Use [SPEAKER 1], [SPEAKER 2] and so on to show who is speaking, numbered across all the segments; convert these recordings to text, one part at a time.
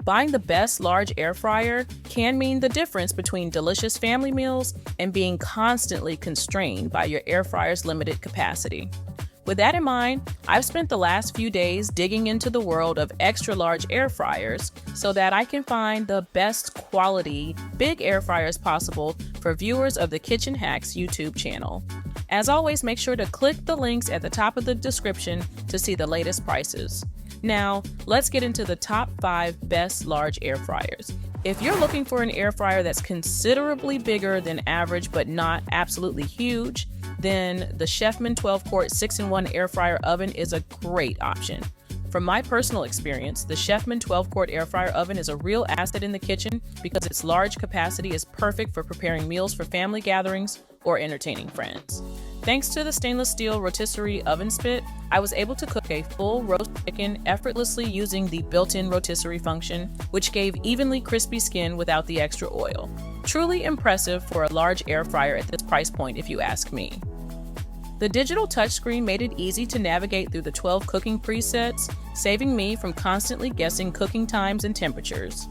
[SPEAKER 1] Buying the best large air fryer can mean the difference between delicious family meals and being constantly constrained by your air fryer's limited capacity. With that in mind, I've spent the last few days digging into the world of extra large air fryers so that I can find the best quality big air fryers possible for viewers of the Kitchen Hacks YouTube channel. As always, make sure to click the links at the top of the description to see the latest prices. Now, let's get into the top 5 best large air fryers. If you're looking for an air fryer that's considerably bigger than average but not absolutely huge, then the Chefman 12-quart 6-in-1 air fryer oven is a great option. From my personal experience, the Chefman 12-quart air fryer oven is a real asset in the kitchen because its large capacity is perfect for preparing meals for family gatherings or entertaining friends. Thanks to the stainless steel rotisserie oven spit, I was able to cook a full roast chicken effortlessly using the built-in rotisserie function, which gave evenly crispy skin without the extra oil. Truly impressive for a large air fryer at this price point, if you ask me. The digital touchscreen made it easy to navigate through the 12 cooking presets, saving me from constantly guessing cooking times and temperatures.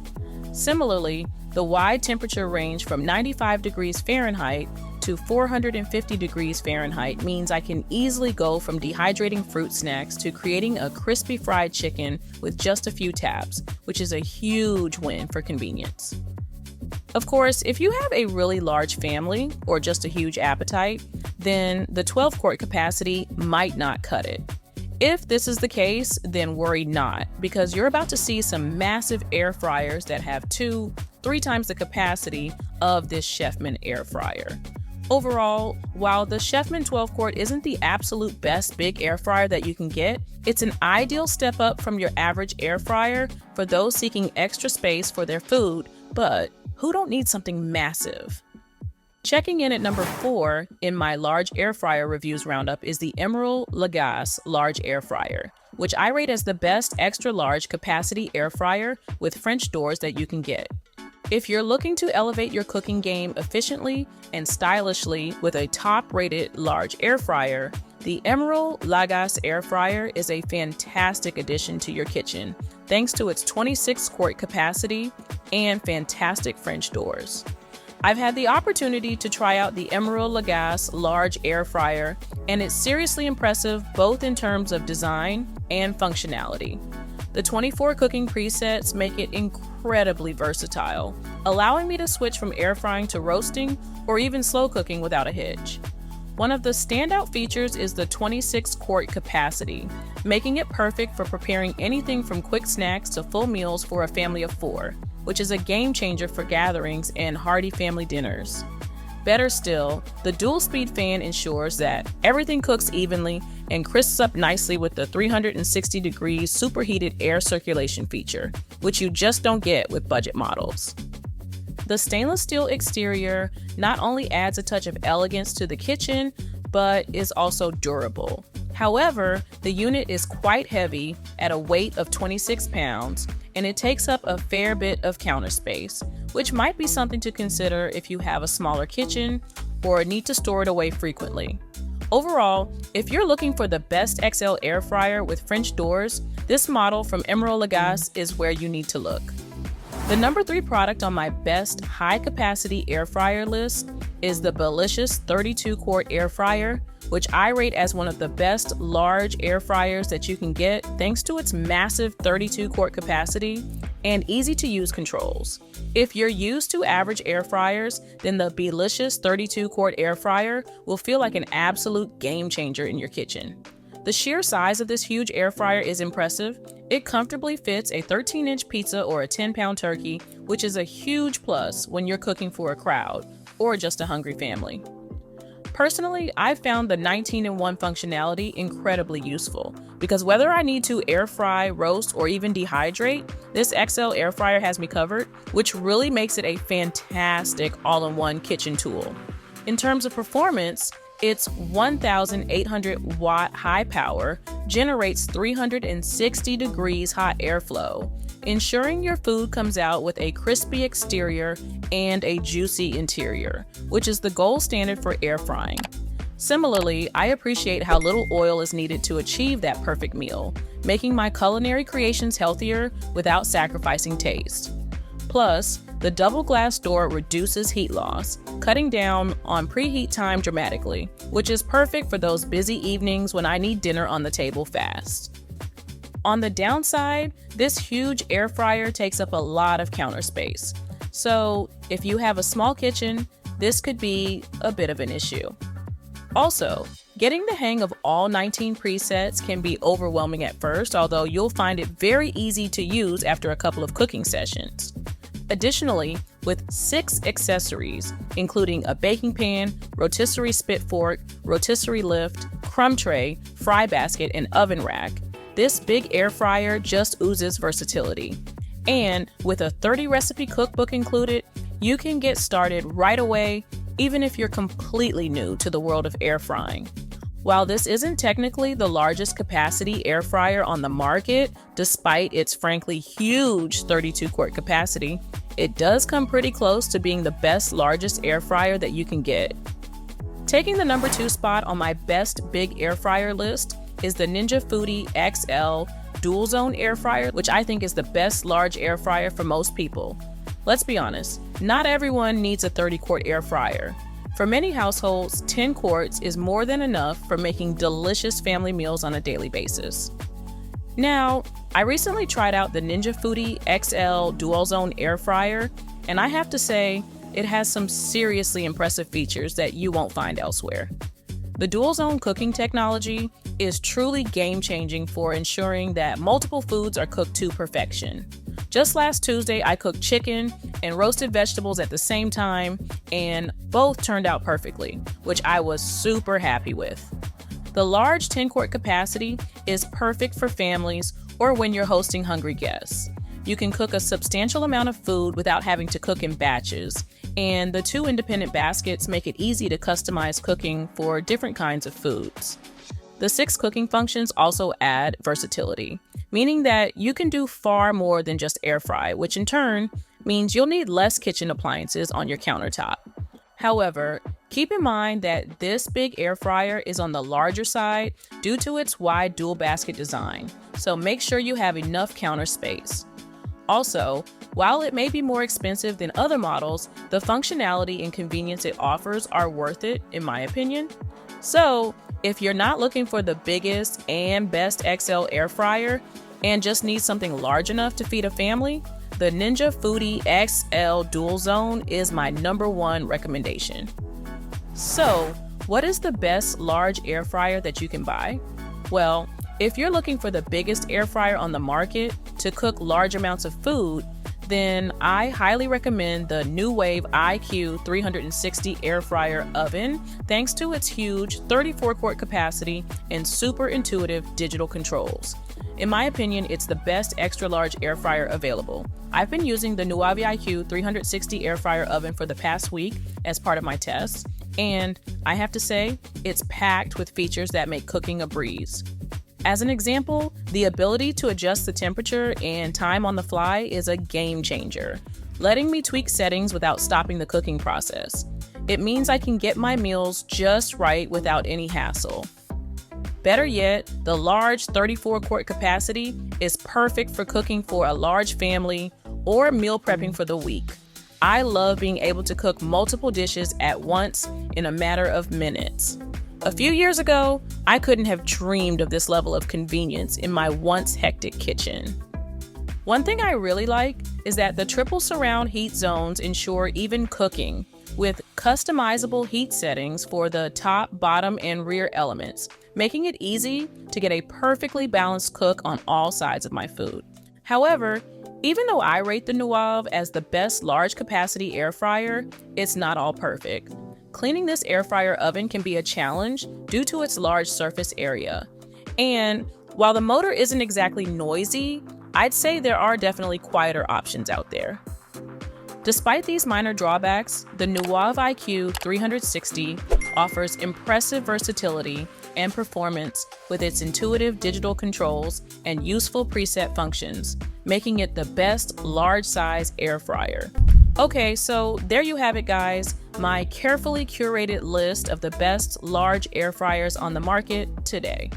[SPEAKER 1] Similarly, the wide temperature range from 95 degrees Fahrenheit to 450 degrees Fahrenheit means I can easily go from dehydrating fruit snacks to creating a crispy fried chicken with just a few taps, which is a huge win for convenience. Of course, if you have a really large family or just a huge appetite, then the 12-quart capacity might not cut it. If this is the case, then worry not, because you're about to see some massive air fryers that have 2-3 times the capacity of this Chefman air fryer. Overall, while the Chefman 12-quart isn't the absolute best big air fryer that you can get, it's an ideal step up from your average air fryer for those seeking extra space for their food, but who don't need something massive? Checking in at number 4 in my large air fryer reviews roundup is the Emeril Lagasse large air fryer, which I rate as the best extra large capacity air fryer with French doors that you can get. If you're looking to elevate your cooking game efficiently and stylishly with a top-rated large air fryer, the Emeril Lagasse air fryer is a fantastic addition to your kitchen, thanks to its 26-quart capacity and fantastic French doors. I've had the opportunity to try out the Emeril Lagasse large air fryer, and it's seriously impressive both in terms of design and functionality. The 24 cooking presets make it incredibly versatile, allowing me to switch from air frying to roasting or even slow cooking without a hitch. One of the standout features is the 26-quart capacity, making it perfect for preparing anything from quick snacks to full meals for a family of 4, which is a game changer for gatherings and hearty family dinners. Better still, the dual-speed fan ensures that everything cooks evenly and crisps up nicely with the 360 degrees superheated air circulation feature, which you just don't get with budget models. The stainless steel exterior not only adds a touch of elegance to the kitchen, but is also durable. However, the unit is quite heavy at a weight of 26 pounds, and it takes up a fair bit of counter space, which might be something to consider if you have a smaller kitchen or need to store it away frequently. Overall, if you're looking for the best XL air fryer with French doors, this model from Emeril Lagasse is where you need to look. The number 3 product on my best high-capacity air fryer list is the Beelicious 32-quart air fryer, which I rate as one of the best large air fryers that you can get thanks to its massive 32-quart capacity and easy-to-use controls. If you're used to average air fryers, then the Beelicious 32-quart air fryer will feel like an absolute game changer in your kitchen. The sheer size of this huge air fryer is impressive. It comfortably fits a 13-inch pizza or a 10-pound turkey, which is a huge plus when you're cooking for a crowd or just a hungry family. Personally, I've found the 19-in-1 functionality incredibly useful because whether I need to air fry, roast, or even dehydrate, this XL air fryer has me covered, which really makes it a fantastic all-in-one kitchen tool. In terms of performance, its 1,800 watt high power generates 360 degrees hot airflow, ensuring your food comes out with a crispy exterior and a juicy interior, which is the gold standard for air frying. Similarly, I appreciate how little oil is needed to achieve that perfect meal, making my culinary creations healthier without sacrificing taste. Plus, the double glass door reduces heat loss, cutting down on preheat time dramatically, which is perfect for those busy evenings when I need dinner on the table fast. On the downside, this huge air fryer takes up a lot of counter space. So if you have a small kitchen, this could be a bit of an issue. Also, getting the hang of all 19 presets can be overwhelming at first, although you'll find it very easy to use after a couple of cooking sessions. Additionally, with 6 accessories, including a baking pan, rotisserie spit fork, rotisserie lift, crumb tray, fry basket, and oven rack, this big air fryer just oozes versatility. And with a 30 recipe cookbook included, you can get started right away, even if you're completely new to the world of air frying. While this isn't technically the largest capacity air fryer on the market, despite its frankly huge 32 quart capacity, it does come pretty close to being the best largest air fryer that you can get. Taking the number 2 spot on my best big air fryer list is the Foodi XL Dualzone air fryer, which I think is the best large air fryer for most people. Let's be honest, not everyone needs a 30 quart air fryer. For many households, 10 quarts is more than enough for making delicious family meals on a daily basis. Now, I recently tried out the Foodi XL Dualzone air fryer, and I have to say, it has some seriously impressive features that you won't find elsewhere. The Dualzone cooking technology is truly game-changing for ensuring that multiple foods are cooked to perfection. Just last Tuesday, I cooked chicken and roasted vegetables at the same time, and both turned out perfectly, which I was super happy with. The large 10 quart capacity is perfect for families or when you're hosting hungry guests. You can cook a substantial amount of food without having to cook in batches, and the 2 independent baskets make it easy to customize cooking for different kinds of foods. The 6 cooking functions also add versatility, meaning that you can do far more than just air fry, which in turn means you'll need less kitchen appliances on your countertop. However, keep in mind that this big air fryer is on the larger side due to its wide dual basket design, so make sure you have enough counter space. Also, while it may be more expensive than other models, the functionality and convenience it offers are worth it, in my opinion. So, if you're not looking for the biggest and best XL air fryer and just need something large enough to feed a family, the Foodi XL Dualzone is my number 1 recommendation. So, what is the best large air fryer that you can buy? Well, if you're looking for the biggest air fryer on the market to cook large amounts of food, then I highly recommend the Nuwave IQ 360 air fryer oven, thanks to its huge 34 quart capacity and super intuitive digital controls. In my opinion, it's the best extra large air fryer available. I've been using the Nuwave IQ 360 air fryer oven for the past week as part of my tests, and I have to say, it's packed with features that make cooking a breeze. As an example, the ability to adjust the temperature and time on the fly is a game changer, letting me tweak settings without stopping the cooking process. It means I can get my meals just right without any hassle. Better yet, the large 34 quart capacity is perfect for cooking for a large family or meal prepping for the week. I love being able to cook multiple dishes at once in a matter of minutes. A few years ago, I couldn't have dreamed of this level of convenience in my once hectic kitchen. One thing I really like is that the triple surround heat zones ensure even cooking, with customizable heat settings for the top, bottom, and rear elements, making it easy to get a perfectly balanced cook on all sides of my food. However, even though I rate the Nuwave as the best large capacity air fryer, it's not all perfect. Cleaning this air fryer oven can be a challenge due to its large surface area. And while the motor isn't exactly noisy, I'd say there are definitely quieter options out there. Despite these minor drawbacks, the Nuwave IQ 360 offers impressive versatility and performance with its intuitive digital controls and useful preset functions, making it the best large-size air fryer. Okay, so there you have it, guys. My carefully curated list of the best large air fryers on the market today.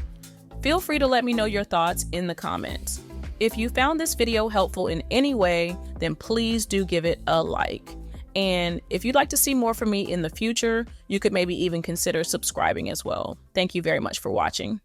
[SPEAKER 1] Feel free to let me know your thoughts in the comments. If you found this video helpful in any way, then please do give it a like. And if you'd like to see more from me in the future, you could maybe even consider subscribing as well. Thank you very much for watching.